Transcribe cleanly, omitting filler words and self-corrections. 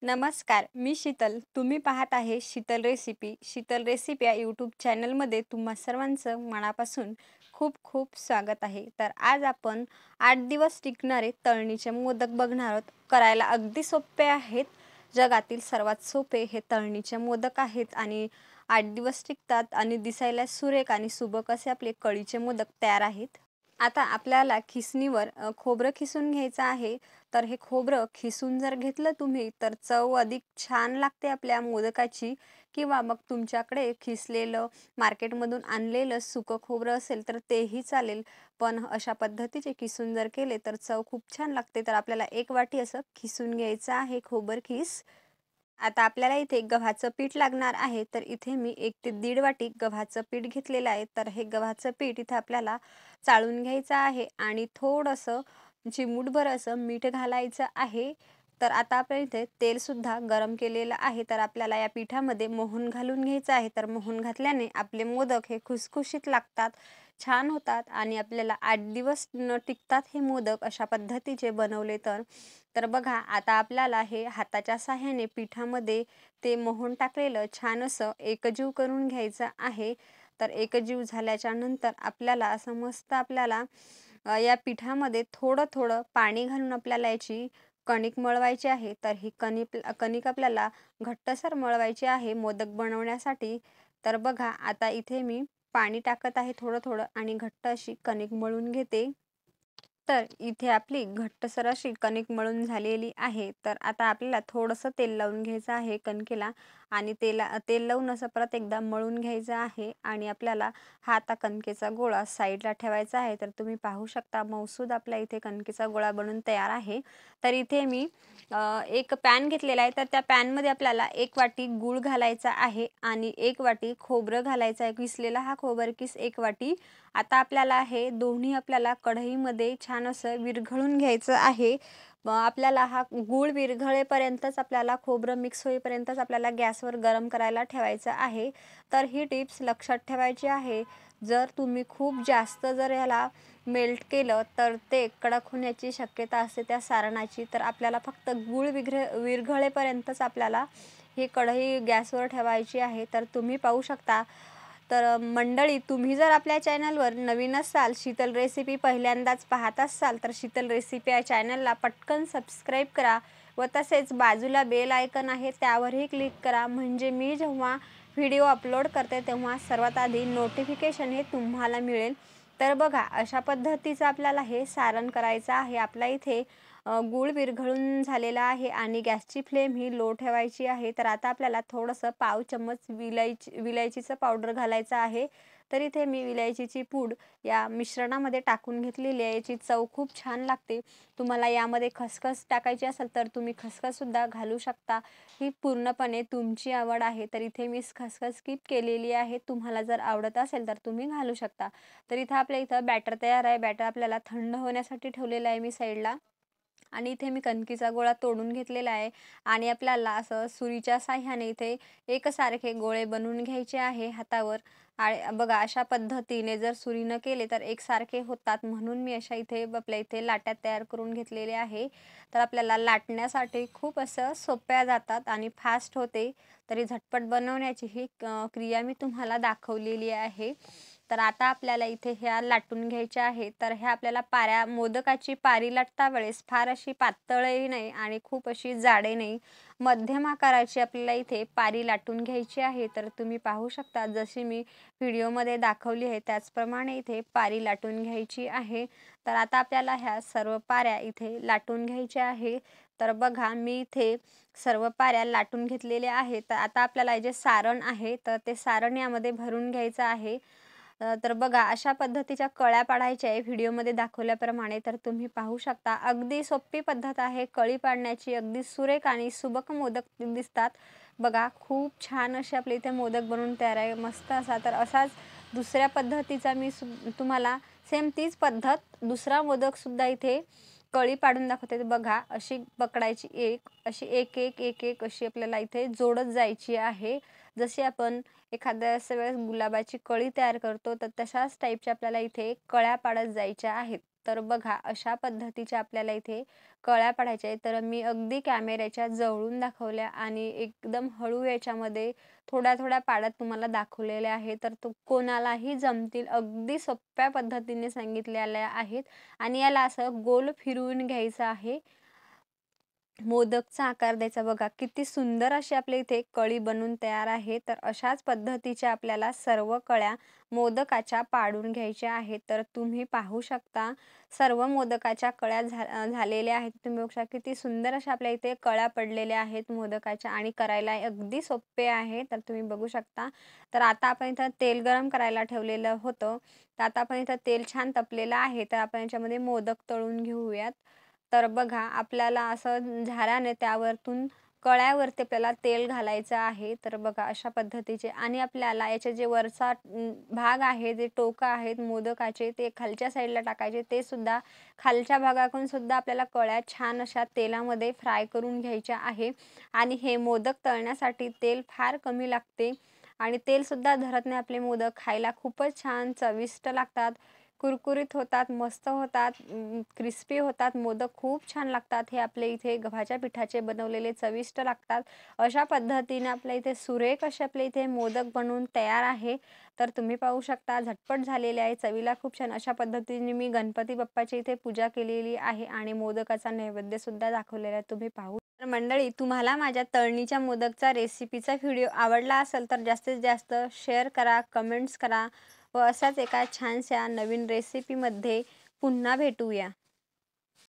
नमस्कार, मी शीतल. तुम्ही पाहत आहे शीतल रेसिपी. शीतल रेसिपी या यूट्यूब चॅनलमध्ये तुम्हा सर्वांचं मनापासून खूप खूप स्वागत आहे. तर आज आपण 8 दिवस टिकणारे तळणीचे मोदक बघणार आहोत. करायला अगदी सोपे आहेत. जगातील सर्वात सोपे हे तळणीचे मोदक आहेत आणि 8 दिवस टिकतात आणि दिसायला सुरेख आणि सुबक असे आपले कळीचे मोदक तयार आहेत. आता आपल्याला खिसणीवर खोबरं खिसून घ्यायचं आहे. तर हे खोबरं खिसून जर घेतलं तुम्ही तर चव अधिक छान लागते आपल्या मोदकाची. किंवा मग तुमच्याकडे खिसलेलं मार्केटमधून आणलेलं सुकं खोबरं असेल तर तेही चालेल. पण अशा पद्धतीचे खिसून जर केले तर चव खूप छान लागते. तर आपल्याला 1 वाटी असं खिसून घ्यायचं आहे खोबरं. आता आपल्याला इथे गव्हाचं पीठ लागणार आहे. तर इथे मी 1 ते दीड वाटी गव्हाचं पीठ घेतलेलं आहे. तर हे गव्हाचं पीठ इथे आपल्याला चाळून घ्यायचं आहे आणि थोडंसं चिमूटभर असं मीठ घालायचं आहे. तर आता आपण इथे तेलसुद्धा गरम केलेलं आहे. तर आपल्याला या पिठामध्ये मोहन घालून घ्यायचं आहे. तर मोहन घातल्याने आपले मोदक हे खुसखुशीत लागतात, छान होतात आणि आपल्याला 8 दिवस न टिकतात हे मोदक अशा पद्धतीचे बनवले तर. तर बघा आता आपल्याला हे हाताच्या साहाय्याने पिठामध्ये ते मोहन टाकलेलं छान असं एकजीव करून घ्यायचं आहे. तर एकजीव झाल्याच्या नंतर आपल्याला असं मस्त आपल्याला या पिठामध्ये थोडं-थोडं पाणी घालून आपल्याला याची कणिक मळवायची आहे. तर ही कणिक आपल्याला घट्टसर मळवायची आहे मोदक बनवण्यासाठी. तर बघा आता इथे मी पाणी टाकत आहे थोडं-थोडं आणि घट्ट अशी कणिक मळून घेते. तर इथे आपली घट्टसर अशी कणिक मळून झालेली आहे. तर आता आपल्याला थोडंसं तेल लावून घ्यायचं आहे कणकेला आणि तेल लावून असं परत एकदा मळून घ्यायचं आहे आणि आपल्याला हा आता कणकेचा गोळा साईडला ठेवायचा आहे. तर तुम्ही पाहू शकता मऊसूद आपल्या इथे कणकेचा गोळा बनून तयार आहे. तर इथे मी एक पॅन घेतलेला आहे. तर त्या पॅनमध्ये आपल्याला 1 वाटी गूळ घालायचा आहे आणि 1 वाटी खोबरं घालायचं आहे. किसलेला हा खोबरकीस 1 वाटी. आता आपल्याला हे दोन्ही आपल्याला कढईमध्ये छान असं विरघळून घ्यायचं आहे. आपल्याला हा गूळ विरघळेपर्यंतच आपल्याला खोबरं मिक्स होईपर्यंतच आपल्याला गॅसवर गरम करायला ठेवायचं आहे. तर ही टिप्स लक्षात ठेवायची आहे. जर तुम्ही खूप जास्त जर याला मेल्ट केलं तर ते कडक होण्याची शक्यता असते त्या सारणाची. तर आपल्याला फक्त गूळ विरघळेपर्यंतच आपल्याला ही कढई गॅसवर ठेवायची आहे. तर तुम्ही पाहू शकता. तर मंडळी तुम्ही जर आपल्या चॅनलवर नवीन असाल, शीतल रेसिपी पहिल्यांदाच पाहत असाल तर शीतल रेसिपी या चॅनलला पटकन सबस्क्राईब करा व तसेच बाजूला बेल आयकन आहे त्यावरही क्लिक करा. म्हणजे मी जेव्हा व्हिडिओ अपलोड करते तेव्हा सर्वात आधी नोटिफिकेशन हे तुम्हाला मिळेल. तर बघा अशा पद्धतीचं आपल्याला हे सारण करायचं आहे. आपल्या इथे गूळ विरघळून झालेला आहे आणि गॅसची फ्लेम ही लो ठेवायची आहे. तर आता आपल्याला थोडंसं पाव चम्मच विलायचीचं पावडर घालायचं आहे. तर इथे मी विलायचीची पूड या मिश्रणामध्ये टाकून घेतलेली आहे. याची चव खूप छान लागते. तुम्हाला यामध्ये खसखस टाकायची असेल तर तुम्ही खसखससुद्धा घालू शकता. ही पूर्णपणे तुमची आवड आहे. तर इथे मी खसखस स्किप केलेली आहे. तुम्हाला जर आवडत असेल तर तुम्ही घालू शकता. तर इथं आपल्या इथं बॅटर तयार आहे. बॅटर आपल्याला थंड होण्यासाठी ठेवलेलं आहे मी साईडला. आणि इथे मी कणकीचा गोळा तोडून घेतलेला आहे आणि आपल्याला असं सुरीच्या साह्याने इथे एकसारखे गोळे बनवून घ्यायचे आहे हातावर. बघा अशा पद्धतीने जर सुरीनं केले तर एकसारखे होतात. म्हणून मी अशा इथे आपल्या इथे लाट्या तयार करून घेतलेल्या आहे. तर आपल्याला लाटण्यासाठी खूप असं सोप्या जातात आणि फास्ट होते. तरी झटपट बनवण्याची ही क्रिया मी तुम्हाला दाखवलेली आहे. तर आता आपल्याला इथे ह्या लाटून घ्यायच्या आहेत. तर ह्या आपल्याला मोदकाची पारी लाटता वेळेस फार अशी पातळही नाही आणि खूप अशी जाडही नाही, मध्यम आकाराची आपल्याला इथे पारी लाटून घ्यायची आहे. तर तुम्ही पाहू शकता जशी मी व्हिडिओमध्ये दाखवली आहे त्याचप्रमाणे इथे पारी लाटून घ्यायची आहे. तर आता आपल्याला ह्या सर्व पाऱ्या इथे लाटून घ्यायच्या आहे. तर बघा मी इथे सर्व पाऱ्या लाटून घेतलेल्या आहेत. तर आता आपल्याला जे सारण आहे तर ते सारण यामध्ये भरून घ्यायचं आहे. तर बघा अशा पद्धतीच्या कळ्या पाडायच्या आहे व्हिडिओमध्ये दाखवल्याप्रमाणे. तर तुम्ही पाहू शकता अगदी सोपी पद्धत आहे कळी पाडण्याची. अगदी सुरेख आणि सुबक मोदक दिसतात. बघा खूप छान असे आपले इथे मोदक बनवून तयार आहे मस्त असा. तर असाच दुसऱ्या पद्धतीचा मी तुम्हाला सेम तीच पद्धत दुसरा मोदकसुद्धा इथे कळी पाडून दाखवते. बघा अशी पकडायची एक, अशी एक एक एक एक अशी आपल्याला इथे जोडत जायची आहे. जशी आपण एखाद्या वेळेस गुलाबाची कळी तयार करतो तर तशाच टाईपच्या आपल्याला इथे कळ्या पाडत जायच्या आहेत. तर बघा अशा पद्धतीच्या आपल्याला इथे कळ्या पाडायच्या आहेत. तर मी अगदी कॅमेऱ्याच्या जवळून दाखवल्या आणि एकदम हळू याच्यामध्ये थोड्या-थोड्या पाड्यात तुम्हाला दाखवलेल्या आहे. तर तो कोणालाही जमतील. अगदी सोप्या पद्धतीने सांगितलेल्या आहेत आणि याला असं गोल फिरवून घ्यायचं आहे. मोदकचा आकार द्यायचा बघा किती सुंदर अशी आपल्या इथे कळी बनून तयार आहे. तर अशाच पद्धतीच्या आपल्याला सर्व कळ्या मोदकाच्या पाडून घ्यायच्या आहेत. तर तुम्ही पाहू शकता सर्व मोदकाच्या कळ्या झालेल्या आहेत. तुम्ही बघू शकता किती सुंदर अशा आपल्या इथे कळ्या पडलेल्या आहेत मोदकाच्या आणि करायला अगदी सोपे आहे. तर तुम्ही बघू शकता. तर आता आपण इथं तेल गरम करायला ठेवलेलं होतं. तर आता आपण इथं तेल छान तपलेलं आहे. तर आपण याच्यामध्ये मोदक तळून घेऊयात. तर बघा आपल्याला असं झाऱ्याने त्यावरतून कळ्यावरती आपल्याला तेल घालायचं आहे. तर बघा अशा पद्धतीचे आणि आपल्याला याचे जे वरचा भाग आहे, जे टोकं आहेत मोदकाचे ते खालच्या साईडला टाकायचे. ते सुद्धा खालच्या भागाकडून सुद्धा आपल्याला कळ्या छान अशा तेलामध्ये फ्राय करून घ्यायच्या आहे. आणि हे मोदक तळण्यासाठी तेल फार कमी लागते आणि तेलसुद्धा धरत नाही आपले मोदक. खायला खूपच छान चविष्ट लागतात. कुरकुरीत होतात, मस्त होतात, क्रिस्पी होतात. मोदक खूप छान लागतात. हे आपले इथे गव्हाच्या पिठाचे बनवलेले चविष्ट लागतात. अशा पद्धतीने आपल्या इथे सुरेख असे आपल्या इथे मोदक बनवून तयार आहे. तर तुम्ही पाहू शकता झटपट झालेले आहे. चवीला खूप छान अशा पद्धतीने मी गणपती बाप्पाची इथे पूजा केलेली आहे आणि मोदकाचा नैवेद्यसुद्धा दाखवलेला आहे. तुम्ही पाहू तर मंडळी तुम्हाला माझ्या तळणीच्या मोदकचा रेसिपीचा व्हिडिओ आवडला असेल तर जास्तीत जास्त शेअर करा, कमेंट्स करा व अशाच एका छानशा नवीन रेसिपीमध्ये पुन्हा भेटूया.